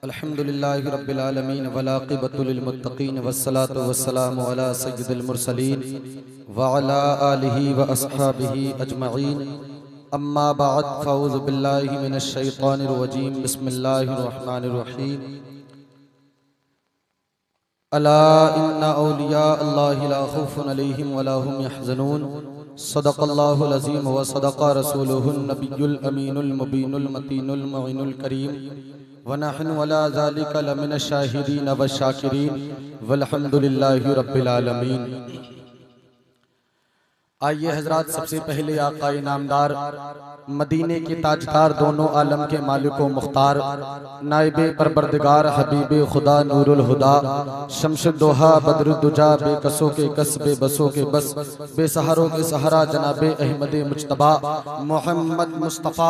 अल्हम्दुलिल्लाहि रब्बिल आलमीन वल आक़िबतु लिल मुत्तक़ीन वस्सलातु वस्सलामु अला सय्यिदिल मुरसलीन व अला आलिहि व अस्हाबिहि अजमईन अम्मा बअद फ़अऊज़ु बिल्लाहि मिनश शैतानिर रजीम बिस्मिल्लाहिर रहमानिर रहीम अला इन्ना औलिया अल्लाहि ला खौफुन अलैहिम व ला हुम यहज़नून सदक़ल्लाहुल अज़ीम व सदक़ रसूलुहुन नबियुल अमीनुल मुबीनुल मतीनुल मुइनुल करीम व नहनु अला ज़ालिका लमिनश शाहिदीन व शाकिरीन वल्हम्दुलिल्लाहि रब्बिल आलमीन। आइए हजरात, सबसे पहले आका इनामदार मदीने के ताजदार दोनों आलम के मालिक व मुख्तार नाइबे परवरदिगार हबीबे खुदा नूरुल हुदा शमशुद्दोहा बदरुद्दुजा बेकसों के कस बेबसों के बस बेसहारों के सहारा जनाबे अहमद मुज्तबा मोहम्मद मुस्तफ़ा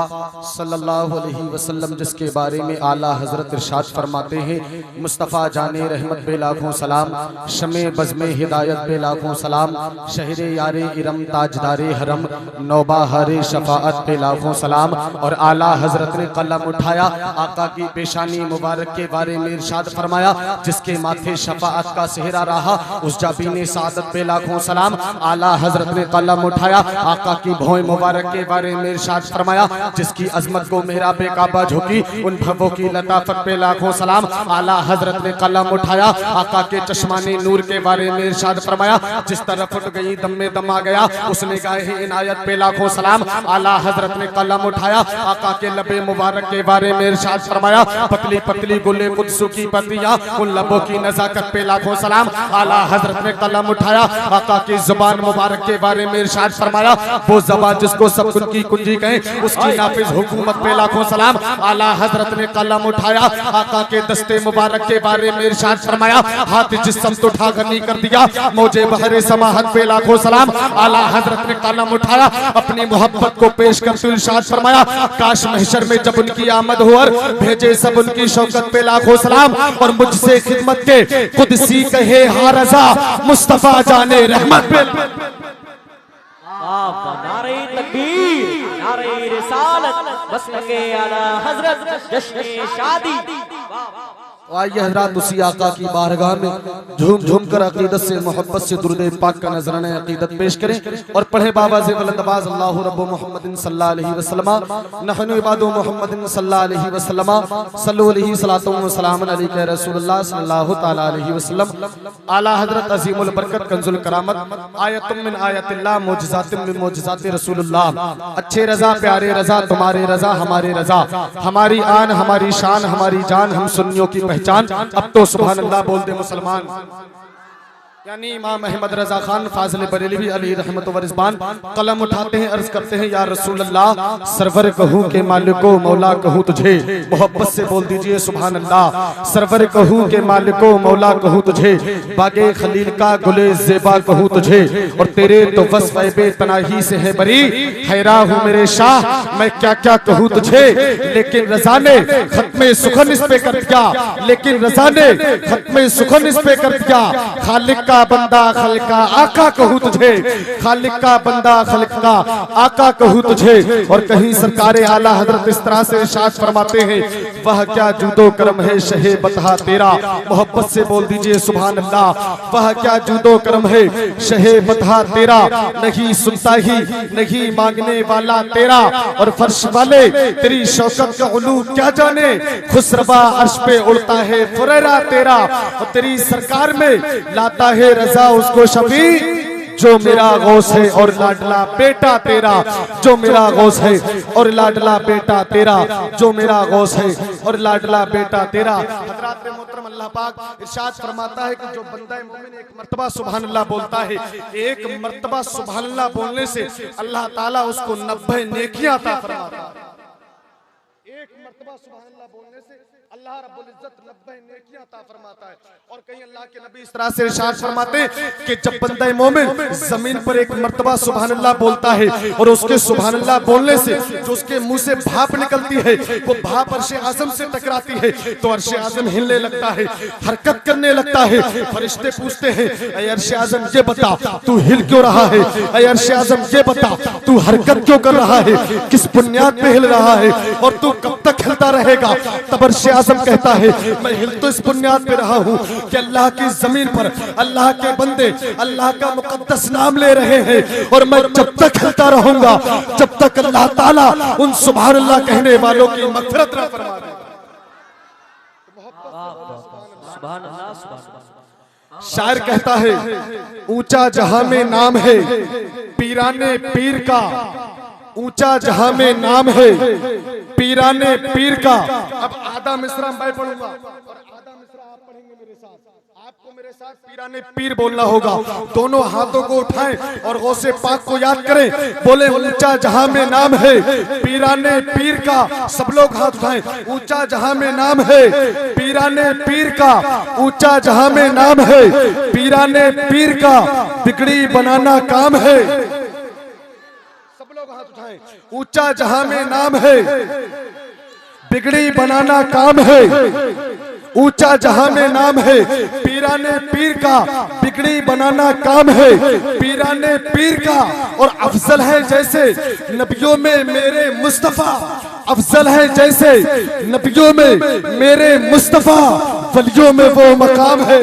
सल्लल्लाहु अलैहि वसल्लम, जिसके बारे में आला हजरत इरशाद फरमाते हैं, मुस्तफ़ा जाने रहमत पे लाखों सलाम, शमे बज़्मे हिदायत पे लाखों सलाम, शहरे यारे इरम ताजदारे हरम, नौबाहरे शफाअत पे लाखों सलाम। और आला हजरत ने कलम उठाया, आका की पेशानी मुबारक के बारे में इरशाद फरमाया, जिसके माथे शफाअत का सेहरा रहा उस जाबीने सादत पे लाखों सलाम। आला हजरत ने कलम उठाया, आका की भौं मुबारक के बारे में इरशाद फरमाया, जिसकी अजमत को मेहराबे काबा झुकी उन भवों की लताफत पे लाखों सलाम। आला हजरत ने कलम उठाया, आका के चश्माने नूर के बारे में इरशाद फरमाया, जिस तरफ उठ गई दम में दम आ गया उसने गाहे इनायत पे लाखों सलाम। आला हजरत ने कलम उठाया, आका के लबे मुबारक के बारे में इरशाद फरमाया, पतली पतली गुले कुद्सू की पत्तियां उन लबों की नजाकत पे लाखों सलाम। आला हजरत ने कलम उठाया, आका की जुबान मुबारक के बारे में इरशाद फरमाया, वो ज़बान जिसको सब की कुंजी कहें उसकी नाफिज हुकूमत पे लाखों सलाम। आला हजरत ने कलम उठाया, आका के दस्ते मुबारक के बारे में इरशाद फरमाया, हाथ जिस्म तो उठा गनी कर दिया मौजे बहरे समाहत पे लाखों सलाम। आला हजरत ने कलम उठाया, अपनी मोहब्बत को पेश करते हुए इरशाद फरमाया, काश महशर में जब उनकी आमद हो और भेजे सब उनकी शौकत पे लाखों सलाम। और मुझसे खिदमत के कुदसी कहे हा रज़ा मुस्तफा जाने रहमत पे। नारे तकबीर, नारे रिसालत, मसलके आला हजरत, जश्न शादी। आइए हजरात, उसी आका की बारगाह में झूम झूम कर अकीदत से मोहब्बत से दुरूद पाक का नजराना अकीदत पेश करें और पढ़े बाबा से बुलंदबाज अल्लाहु रब्बु मुहम्मदिन सल्लल्लाहु अलैहि वसल्लम नहनु इबादु मुहम्मदिन सल्लल्लाहु अलैहि वसल्लम सल्लु अलैहि सलातु व सलाम अलैका रसूलुल्लाह सल्लल्लाहु तआला अलैहि वसल्लम। आला हजरत अजीमुल बरकत कंजुल करामत आयतुम मिन आयतिल्लाह मौजज़ातिम मिन मौजज़ाति रसूलुल्लाह। अच्छे रजा प्यारे रजा तुम्हारे रजा हमारे रजा, हमारी आन हमारी शान हमारी जान, हम सुन्नियों की पहचान। अब तो सुभान अल्लाह बोल दे मुसलमान। यानी इमाम अहमद रजा खान फाजिल बरेलवी अली रहमत व रिज़वान कलम उठाते हैं, अर्ज करते हैं, या रसूल अल्लाह, सरवर कहूँ के मालिको मौला कहूँ तुझे, मोहब्बत से बोल दीजिए सुभान अल्लाह। सरवर कहूँ के मालिको मौला कहूँ तुझे, बागे खलील का गुले ज़ेबा कहूँ तुझे, और तेरे तो वस्फ़ बेपनाही से है बरी, हैरा हूँ मेरे शाह मैं क्या क्या कहूँ तुझे। लेकिन रज़ा ने खत्मे सुखन इस पे कर दिया, लेकिन रज़ा ने खत्मे सुखन इस पे कर दिया, खालिक का बंदा खल्क का आका कहूँ तुझे, खालिक का बंदा खल्क का आका कहूँ तुझे। और कहीं सरकारे आला हजरत इस तरह से इरशाद फरमाते हैं, वह क्या जूदो करम है शहे बतहा तेरा, मोहब्बत से बोल दीजिए सुभान अल्लाह। वह क्या जूदो करम है शहे बतहा तेरा, नहीं सुनता ही नहीं मांगने वाला तेरा, और फर्श वाले तेरी शौकत का उलू क्या जाने, खुसरबा अर्श पे उड़ता है फुरेरा तेरा, और तेरी सरकार में लाता है रजा उसको शफी जो मेरा गौस है और लाडला बेटा तेरा, जो मेरा गौस है और लाडला बेटा तेरा, जो मेरा गौस है और लाडला बेटा तेरा। हज़रात मोहतरम, अल्लाह पाक इरशाद फरमाता है कि जो बंदा मोमिन एक मर्तबा सुभान अल्लाह बोलता है, एक मर्तबा सुभान अल्लाह बोलने से अल्लाह ताला उसको 90 नेकियां अता फरमाता है। एक मर्तबा सुभान अल्लाह बोलने से अल्लाह रब्बुल इज्जत 90 नेकियां अता फरमाता है। और कहीं अल्लाह के नबी इस तरह से इरशाद फरमाते कि जब बंदा मोमिन जमीन पर एक मर्तबा सुभान अल्लाह बोलता है और उसके सुभान अल्लाह बोलने से जो उसके मुंह से भाप निकलती है वो भाप अर्श आज़म से टकराती है तो अर्श आज़म हिलने लगता है, हरकत करने लगता है। फरिश्ते पूछते हैं, ऐ अर्श आज़म ये बता तू हिल क्यों रहा है, ऐ अर्श आज़म ये बता तू हरकत क्यों कर रहा है, किस बुनियाद पे हिल रहा है और तू कब तक हिलता रहेगा? तब अर्श आज़म कहता है मैं हिल तो इस बुनियाद पे रहा हूँ कि अल्लाह की जमीन पर अल्लाह के बंदे अल्लाह का मुकद्दस नाम ले रहे हैं, और मैं जब तक हिलता रहूंगा जब तक अल्लाह ताला उन सुभान अल्लाह कहने वालों की मग़फ़िरत न फरमा दे। सुभान अल्लाह, सुभान अल्लाह। शायर कहता है ऊंचा जहां में नाम है पीराने पीर का, ऊंचा जहां में नाम है पीराने पीर का। अब आधा मिसरा मैं पढ़ूंगा और आधा मिसरा आप पढ़ेंगे मेरे साथ। आपको मेरे साथ पीराने पीर बोलना होगा। दोनों हाथों को उठाएं और गौसे पाक को याद करें। बोले ऊंचा जहां में नाम है पीराने पीर का। सब लोग हाथ उठाएं। ऊंचा जहां में नाम है पीराने पीर का, ऊंचा जहां में नाम है पीराने पीर का, बिगड़ी बनाना काम है। सब लोग हाथ उठाएं। ऊंचा जहां में नाम है बिगड़ी बनाना काम है, ऊंचा जहां में नाम है पीराने पीर का, बिगड़ी बनाना काम है पीराने पीर का। और अफजल है जैसे नबियों में मेरे मुस्तफा, अफजल है जैसे नबियों में मेरे मुस्तफा, वलियों में वो मकाम है,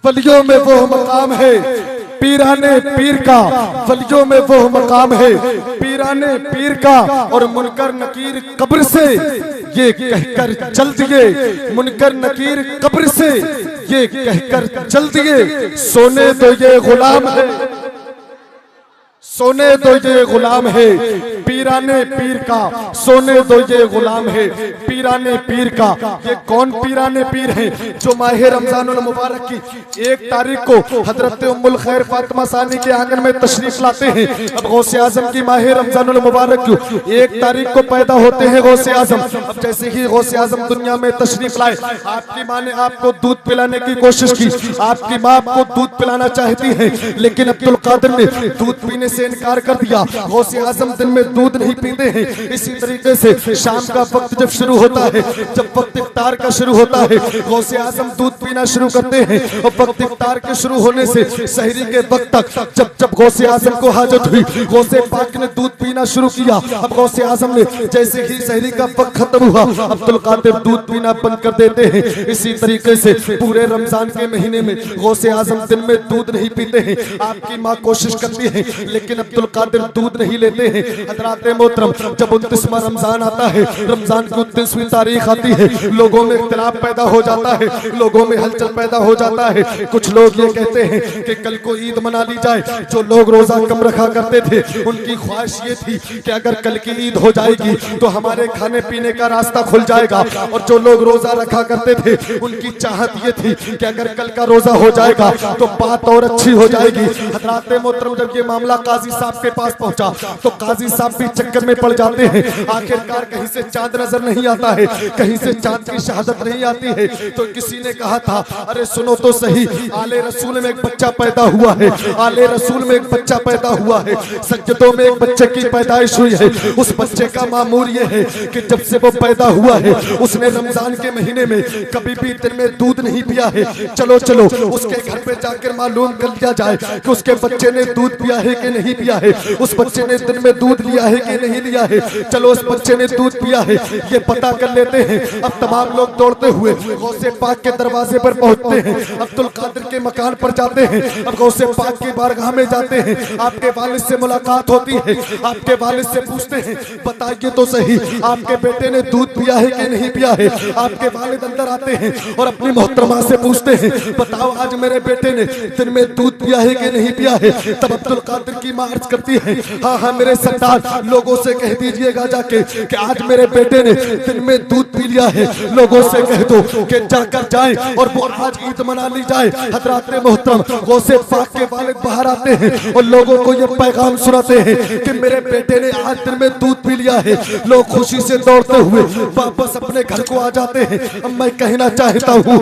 वलियों में वो मकाम है पीराने पीर का, वलियों में वो मकाम है पीराने पीर का। और मुनकर नकीर कब्र से ये कहकर चल दिए, मुनकर नकीर कब्र से ये कहकर चल दिए, सोने दो ये गुलाम है, सोने दो ये गुलाम है पीराने पीर का, सोने दो ये गुलाम है पीराने पीर का। ये कौन पीराने पीर हैं? जो माह रमजानुल मुबारक की 1 तारीख को हजरत उम्मुल खैर फातिमा सानी के आंगन में तशरीफ लाते हैं। अब गौसे आजम की माह रमजानुल मुबारक की 1 तारीख को पैदा होते हैं गौसे आजम। अब जैसे ही गौसे आजम दुनिया में तशरीफ लाए, आपकी माँ ने आपको दूध पिलाने की कोशिश की। आपकी माँ आपको दूध पिलाना चाहती है, लेकिन अब्दुल कादिर ने दूध पीने से इनकार कर दिया। गौसे आजम दिन में दूध नहीं पीते हैं। इसी तरीके से शाम का वक्त जब शुरू होता है, जब वक्त इफ्तार का शुरू होता है, गौसे आजम दूध पीना शुरू करते हैं। और वक्त इफ्तार के शुरू होने से सहरी के वक्त तक जब जब गौसे आजम को हाजत हुई, गौसे पाक ने दूध पीना शुरू किया। अब गौसे आजम ने जैसे ही सहरी का वक्त खत्म हुआ, अब्दुल कादिर दूध पीना बंद कर देते हैं। इसी तरीके से पूरे रमजान के महीने में गौसे आजम दिन में दूध नहीं पीते हैं। आपकी माँ कोशिश करती है, लेकिन अब्दुल कादिर दूध नहीं लेते हैं। हज़रात मोहतरम, जब 29वां रमजान आता है, रमजान की 29वीं तारीख आती है, लोगों में इख्तिलाफ पैदा हो जाता है, लोगों में हलचल पैदा हो जाता है। कुछ लोग ये कहते हैं कि कल को ईद मना ली जाए। जो लोग रोजा कम रखा करते थे, उनकी ख्वाहिश ये थी कि अगर कल की ईद हो जाएगी तो हमारे खाने पीने का रास्ता खुल जाएगा। और जो लोग रोजा रखा करते थे, उनकी चाहत ये थी कि अगर कल का रोजा हो जाएगा तो बात और अच्छी हो जाएगी। हज़रात मोहतरम, जब ये मामला काजी साहब के पास पहुंचा तो काजी साहब भी चक्कर में पड़ जाते हैं। आखिरकार कहीं से चांद नजर नहीं आता है, कहीं से चांद की शहादत नहीं आती है। तो किसी ने कहा था, अरे सुनो तो सही, आले रसूल में एक बच्चा पैदा हुआ है, आले रसूल में एक बच्चा पैदा हुआ है, सज्जदों में एक बच्चे की पैदाइश हुई है। उस बच्चे का मामूल ये है कि जब से वो पैदा हुआ है, उसने रमजान के महीने में कभी भी दिन में दूध नहीं पिया है। चलो चलो उसके घर पे जाकर मालूम कर लिया जाए कि उसके बच्चे ने दूध पिया है कि नहीं पिया है, उस बच्चे ने दिन में दूध लिया है कि नहीं लिया है। चलो उस बच्चे ने दूध पिया है, ये पता कर लेते हैं। अब तमाम लोग दौड़ते हुए गौसे पाक के दरवाजे पर पहुंचते हैं, अब्दुल कादिर के मकान पर जाते हैं। अब गौसे पाक की बारगाह में जाते हैं, आपके वालिद से मुलाकात होती है। आपके वालिद से पूछते हैं, बताइए तो सही, आपके बेटे ने दूध पिया है कि नहीं पिया है। आपके वालिद अंदर आते हैं और अपनी मोहतरमा से पूछते हैं, बताओ आज मेरे बेटे ने दिन में दूध पिया है कि नहीं पिया है। तब अब्दुल कादिर की माँ अर्ज करती है, हाँ हाँ मेरे सरदार, लोगों से कह दीजिएगा जाके कि आज मेरे बेटे ने दिन में दूध पी लिया है। लोगों से कह दो कि जाकर जाएं और वो आज ईद मना ली जाए। हज़रात मोहतरम, गौसे पाक के वालिद बाहर आते हैं और लोगों को ये पैगाम सुनाते हैं कि मेरे बेटे ने आज दिन में दूध पी लिया है। लोग खुशी से दौड़ते हुए वापस अपने घर को आ जाते हैं। अब मैं कहना चाहता हूँ,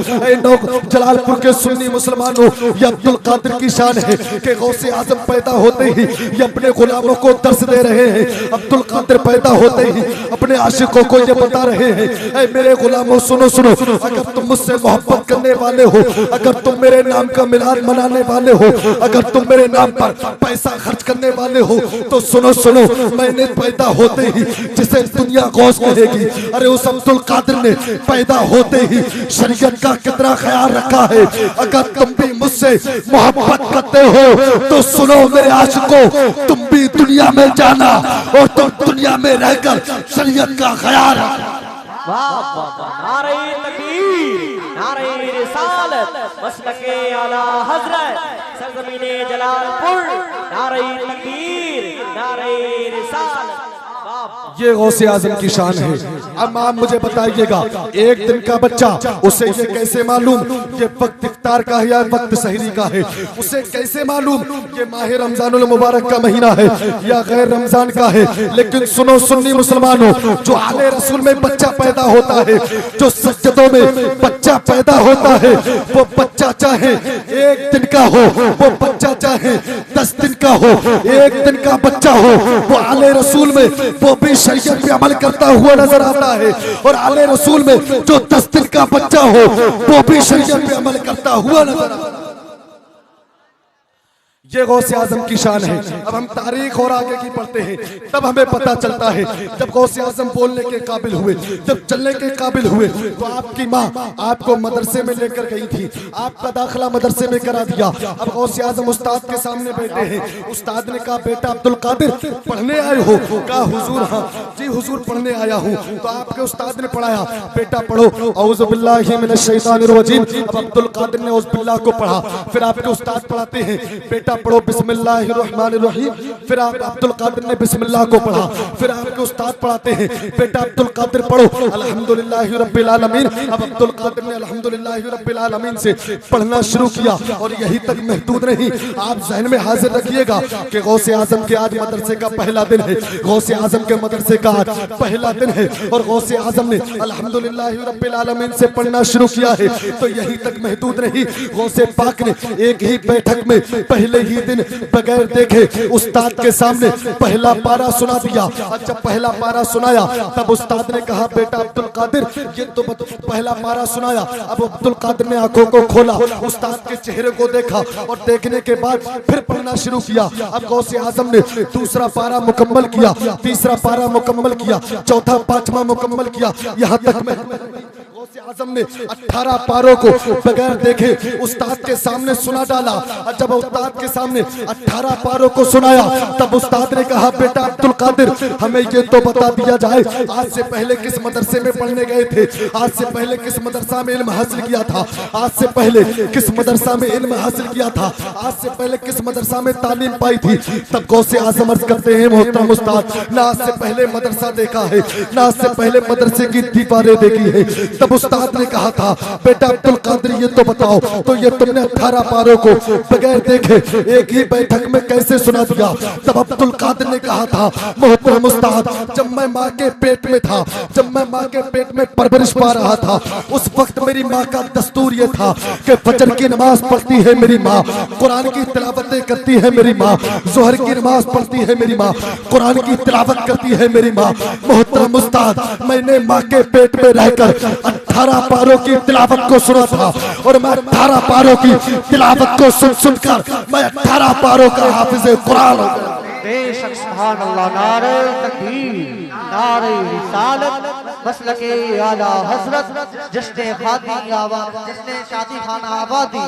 जलालपुर के सुन्नी मुसलमानों, ये अब्दुल कादिर की शान है कि गौसे आजम पैदा होते ही ये अपने गुलामों को दर्श दे रहे हैं। अब्दुल कादिर पैदा होते ही अपने आशिकों को ये बता रहे हैं, ऐ मेरे गुलामों सुनो सुनो, अगर तुम मुझसे मोहब्बत करने वाले हो, अगर तुम मेरे नाम का मिलाद मनाने वाले हो, अगर तुम मेरे नाम पर पैसा खर्च करने वाले हो, तो सुनो सुनो, मैंने पैदा होते ही जिसे दुनिया गौस कहेगी, अरे उस अब्दुल कादिर ने पैदा होते ही शरीयत का कितना ख्याल रखा है। अगर तुम भी मुझसे मोहब्बत करते हो तो सुनो मेरे आशिकों, तुम भी दुनिया में जाना और तुम दुनिया में रहकर शरीयत का ख्याल रखना। वाह वाह वाह, नारे तकबीर, नारे रिसालत, मसलके आला हजरत, सरजमीने जलालपुर, नारे तकबीर, नारे रिसालत। ये गौसे आजम की शान है। अब आप मुझे बताइएगा, एक दिन का बच्चा, उसे ये कैसे मालूम ये वक्त इफ्तार का है या वक्त सहरी का है? उसे कैसे मालूम ये माह रमजानुल मुबारक का महीना है या गैर रमजान का है? लेकिन सुनो सुन्नी मुसलमानों, जो आले रसूल में बच्चा पैदा होता है, जो सज्जदों में बच्चा पैदा होता है, वो बच्चा चाहे एक दिन का हो, वो बच्चा चाहे 10 दिन का हो, एक दिन का बच्चा हो, वो आले रसूल में वो भी शरीयत पे अमल करता हुआ नजर आता है। और आले रसूल में जो 10 दिन का बच्चा हो, वो भी शरीयत पे अमल करता हुआ नजर आता है। ये गौसे आजम की शान है। अब हम तारीख और आगे की पढ़ते हैं, तब हमें पता चलता है जब गौसे आजम बोलने के काबिल हुए, जब चलने के काबिल हुए, तो आपकी माँ आपको मदरसे में लेकर गई थी, आपका दाखिला मदरसे में करा दिया। अब गौसे आजम उस्ताद के सामने बैठे हैं। उस्ताद ने कहा, बेटा अब्दुल कादिर पढ़ने आए हो? कहा हुजूर हाँ जी हुजूर पढ़ने आया हूँ। तो आपके उस्ताद ने पढ़ाया, बेटा पढ़ो औज़ु बिल्लाहि मिनश शैतानिर रजीम। अब अब्दुल कादिर ने औज़ु बिल्लाह को पढ़ा। फिर आपके उस्ताद पढ़ाते हैं, बेटा पढ़ो बिस्मिल्लाहिर्रहमानिर्रहीम। फिर आप अब्दुल कादिर ने बिस्मिल्लाह को पढ़ा। फिर आपके उस्ताद पढ़ाते हैं, बेटा अब्दुल कादिर पढ़ो अल्हम्दुलिल्लाहि रब्बिल आलमीन। अब अब्दुल कादिर ने अल्हम्दुलिल्लाहि रब्बिल आलमीन से पढ़ना शुरू किया। और यही तक महदूद नहीं, आप ज़हन में हाजिर रखिएगा कि गौसे आजम के आज मदरसे का पहला दिन है, गौसे आजम के मदरसे का आज पहला दिन है। और गौसे आजम ने अल्हम्दुलिल्लाहि रब्बिल आलमीन से पढ़ना शुरू किया है। तो यही तक महदूद नहीं, गौसे पाक ने एक ही बैठक में पहले ही दिन बगैर देखे उस्ताद के सामने पहला पारा सुना दिया। और जब पहला पारा सुनाया तब उस्ताद ने कहा, बेटा अब्दुल कादिर ये तो पहला पारा सुनाया। अब अब्दुल कादिर ने आंखों को खोला, उस्ताद के चेहरे को देखा और देखने के बाद फिर पढ़ना शुरू किया। अब गौसे आजम ने दूसरा पारा मुकम्मल किया, तीसरा पारा मुकम्मल किया, चौथा पांचवा मुकम्मल किया, यहाँ तक में गौसे आजम ने 18 पारों को बगैर देखे उस्ताद के सामने सुना डाला। और जब उस्ताद के सामने 18 पारों को सुनाया तब उस्ताद ने कहा, बेटा अब्दुल कादिर हमें ये तो बता दिया जाए, आज से पहले किस मदरसे में पढ़ने गए थे? आज से पहले किस मदरसा में इल्म हासिल किया था? आज से पहले किस मदरसा में इल्म हासिल किया था? आज से पहले किस मदरसा में तालीम पाई थी? तब गौसे आजम अर्ज करते हैं, मोहतरम उस्ताद ना आज से पहले मदरसा देखा है, ना आज से पहले मदरसे की दीवारें देखी है। तब उस्ताद ने कहा था, बेटा अब्दुल कादिर ये तो बताओ, तो ये तुमने 18 पारों को बगैर देखे एक ही बैठक में कैसे सुना दिया? तब अब्दुल कादिर ने कहा था, मोहतरम उस्ताद जब मैं माँ के पेट में था, जब मैं माँ के पेट में परवरिश पा रहा था, उस वक्त मेरी माँ का दस्तूर ये था कि फजर की नमाज पढ़ती है मेरी माँ, कुरान की तिलावतें करती है मेरी माँ, जोहर की नमाज पढ़ती है मेरी माँ, कुरान की तिलावत करती है मेरी माँ। मोहतरम उस्ताद मैंने माँ के पेट में रहकर 18 पारों की तिलावत को सुना था और मैं 18 पारों की तिलावत को सुनकर मैं 18 पारों का हाफिज़े कुरान हो गया। बेशक सुभान अल्लाह, नारे तकबीर, नारे रिसालत, मसलके आला हजरत, जश्न खादी आबाद, जश्न शादी खाना आबादी।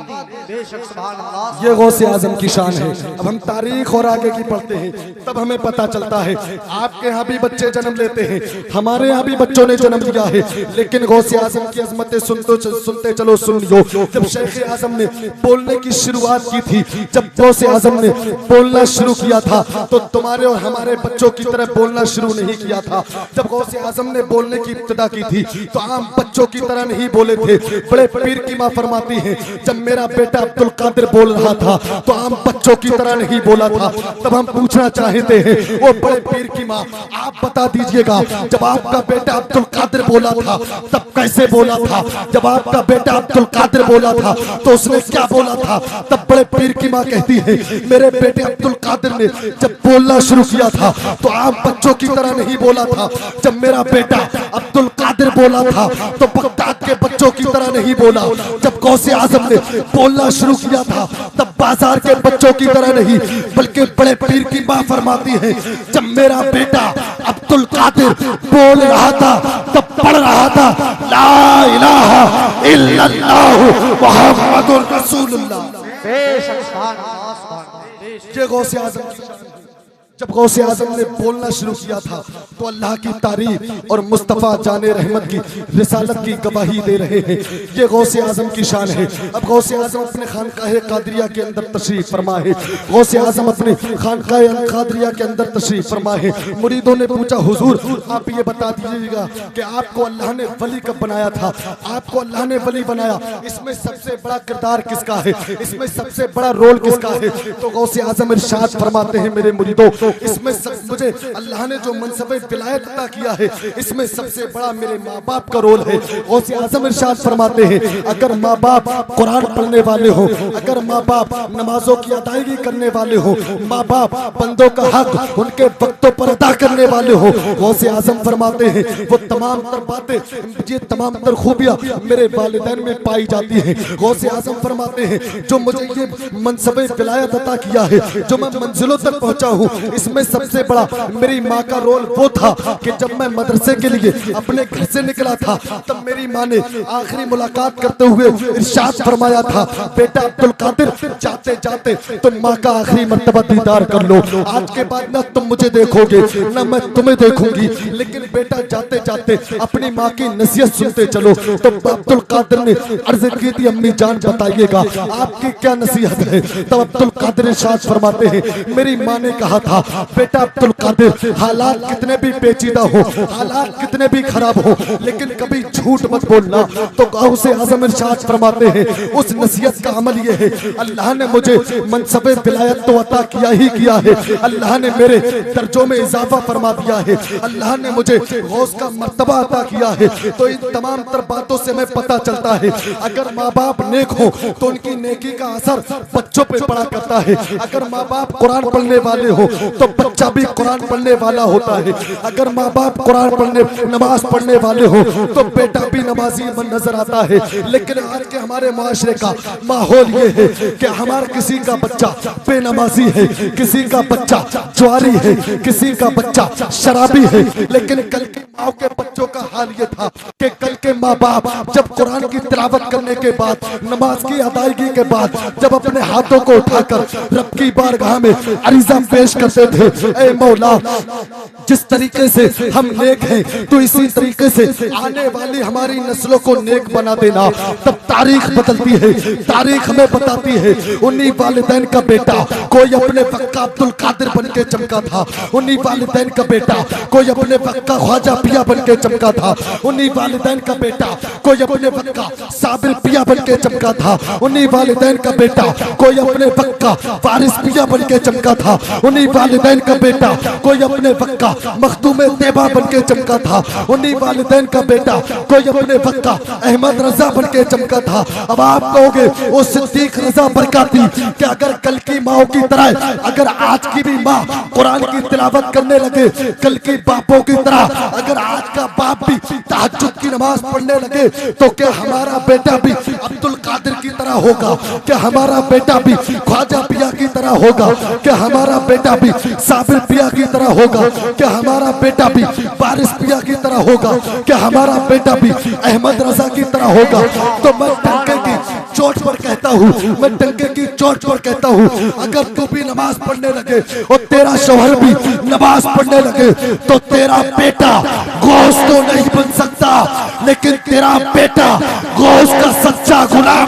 बेशक सुभान अल्लाह। ये गौसे आजम की शान है। अब हम तारीख और आगे की पढ़ते हैं, तब हमें पता चलता है आपके यहाँ भी बच्चे जन्म लेते हैं, हमारे यहाँ भी बच्चों ने जन्म लिया है, लेकिन गौसे आजम की अजमतें सुनते चलो सुन लो। जब शेख आजम ने बोलने की शुरुआत की थी, जब गौसे आजम ने बोलना शुरू किया था, तो तुम्हारे और हमारे बच्चों की तरह बोलना शुरू नहीं किया था। था। जब गौसे आजम ने बोलने की इब्तिदा की थी तो आम बच्चों की तरह नहीं बोले थे। बड़े पीर की माँ फरमाती है, जब मेरा बेटा अब्दुल कादिर बोल रहा था तो आम बच्चों की तरह नहीं बोला था। तब हम पूछना चाहते हैं, वो बड़े पीर की माँ, आप बता दीजिएगा, जब आपका बेटा अब्दुल कादिर बोला था तब कैसे बोला था? जब आपका बेटा अब्दुल कादिर बोला था तो उसने क्या बोला था? तब बड़े पीर की माँ कहती है, मेरे बेटे अब्दुल कादिर ने जब बोलना शुरू किया था तो आम बच्चों की तरह नहीं बोला था। जब मेरा बेटा अब्दुल कादिर बोला था तो बगदाद के बच्चों की तरह नहीं बोला। जब गौसे आजम ने बोलना शुरू किया था तब बाजार के बच्चों की तरह नहीं, बल्कि बड़े पीर की माँ फरमाती है, जब मेरा बेटा अब्दुल कादिर बोल रहा था तब पढ़ रहा था, ला इलाहा इल्लल्लाहु मुहम्मदुर रसूलुल्लाह। बेशक सुभान अल्लाह, सुभान अल्लाह। ये गौसे आजम, जब गौसे आजम ने बोलना शुरू किया था तो अल्लाह की तारीफ और मुस्तफ़ा जाने रहमत की रिसालत की गवाही दे रहे हैं। ये गौसे आजम की शान है। अब गौसे आजम अपने खानकाहे कादरिया के अंदर तशरीफ फरमा है। गौसे आजम अपने खानकाहे कादरिया के अंदर तशरीफ फरमा है। मुरीदों ने पूछा, हुजूर आप ये बता दीजिएगा कि आपको अल्लाह ने वली कब बनाया था? आपको अल्लाह ने वली बनाया, इसमें सबसे बड़ा किरदार किसका है? इसमें सबसे बड़ा रोल किसका है? तो गौसे आजम इरशाद फरमाते हैं, मेरे मुरीदों, इसमें मुझे अल्लाह ने जो मनसबे विलायत अता किया है इसमें सबसे बड़ा मेरे माँ बाप का रोल है। गौसे आजम इरशाद फरमाते हैं, अगर माँ बाप कुरान पढ़ने वाले हो, अगर माँ बाप नमाजों की अदायगी करने वाले हो, माँ बाप बंदों का हक उनके वक्तों पर अदा करने वाले हो, गौसे आजम फरमाते हैं वो तमाम तर बातें, ये तमाम तर खूबियाँ मेरे वालिदैन में पाई जाती हैं। गौसे आजम फरमाते हैं, जो मुझे ये मनसबे विलायत अता किया है, जो मैं मंजिलों तक पहुँचा हूँ, इसमें सबसे बड़ा मेरी माँ का रोल वो था कि जब मैं मदरसे के लिए अपने घर से निकला था तब मेरी माँ ने आखिरी मुलाकात करते हुए इरशाद फरमाया था, बेटा अब्दुल कादिर जाते जाते तुम माँ का आखिरी मर्तबा दीदार कर लो। आज के बाद न तुम मुझे देखोगे न मैं तुम्हें देखूंगी, लेकिन बेटा जाते जाते अपनी माँ की नसीहत सुनते चलो। तो अब्दुल कादिर ने अर्ज की थी, अम्मी जान बताइएगा आपकी क्या नसीहत है? तब अब्दुल कादिर इरशाद फरमाते हैं, मेरी माँ ने कहा था, बेटा अब्दुल कादिर हालात कितने भी पेचीदा हो, हालात कितने भी खराब हो, लेकिन कभी झूठ मत बोलना। तो गौसे आजम इरशाद फरमाते हैं, उस नसीहत का अमल ये है, अल्लाह ने मुझे मनसबे विलायत तो अता किया ही किया है, अल्लाह ने मेरे दर्जों में इजाफा फरमा दिया है, अल्लाह ने मुझे गौस का मर्तबा अता किया है। तो इन तमाम तर बातों से मैं पता चलता है, अगर माँ बाप नेक हो तो उनकी नेकी का असर बच्चों पे पड़ा करता है। अगर माँ बाप कुरान पढ़ने वाले हो तो बच्चा भी कुरान पढ़ने वाला होता है। अगर माँ बाप कुरान पढ़ने नमाज पढ़ने वाले हो तो बेटा भी नमाजी नजर आता है। लेकिन आज के हमारे मुआशरे का माहौल ये है कि हमारा किसी का बच्चा बेनमाजी है, किसी का बच्चा ज्वारी है, किसी का बच्चा शराबी है। लेकिन कल के माँ के बच्चों का हाल ये था कि कल के माँ बाप जब कुरान की तिलावत करने के बाद, नमाज की अदायगी के बाद, जब अपने हाथों को उठाकर रब की बारगाह में अरीजा पेश करते थे, ऐ मौला जिस तरीके से हम नेक हैं तो इसी तरीके से आने वाली हमारी नस्लों को नेक बना देना। तब तारीख बदलती है, तारीख हमें बताती है, उन्हीं वालिदैन का बेटा कोई अपने वक्त का अब्दुल कादिर बन के चमका था, उन्हीं वालिदैन का बेटा कोई अपने वक्त का ख्वाजा पिया बन के चमका था, उन्हीं वालिदैन का बेटा कोई अपने वक्त का साबिर पिया बन के चमका था, उन्हीं वालिदैन का बेटा कोई अपने वक्त का वारिस पिया बन के चमका था, उन्हीं वालिदैन का बेटा कोई अपने वक्त का मखदूम तैयबा बन के चमका था, उन्हीं वालिदैन का बेटा कोई अपने वक्त का अहमद रजा बन के चमका था। अब आप कहोगे वो सिद्दीक रजा बरकाती कि अगर कल की माओ की तरह अगर आज की भी माँ कुरान की तिलावत करने लगे, कल की बापों की तरह अगर आज का बाप भी तहज्जुद की नमाज पढ़ने लगे, तो क्या हमारा बेटा भी अब्दुल कादिर की तरह होगा? क्या हमारा बेटा भी ख्वाजा पिया की तरह होगा? क्या हमारा बेटा भी साबिर पिया की तरह होगा? क्या हमारा बेटा भी वारिस पिया की तरह होगा? क्या हमारा बेटा भी अहमद रजा की तरह होगा? तो मैं टंके की चोट पर कहता हूँ, मैं टंके की चोट पर कहता हूँ, अगर तू भी नमाज पढ़ने लगे और तेरा शौहर भी नमाज पढ़ने लगे तो तेरा बेटा गौस तो नहीं बन सकता, लेकिन तेरा बेटा गौस का सच्चा गुलाम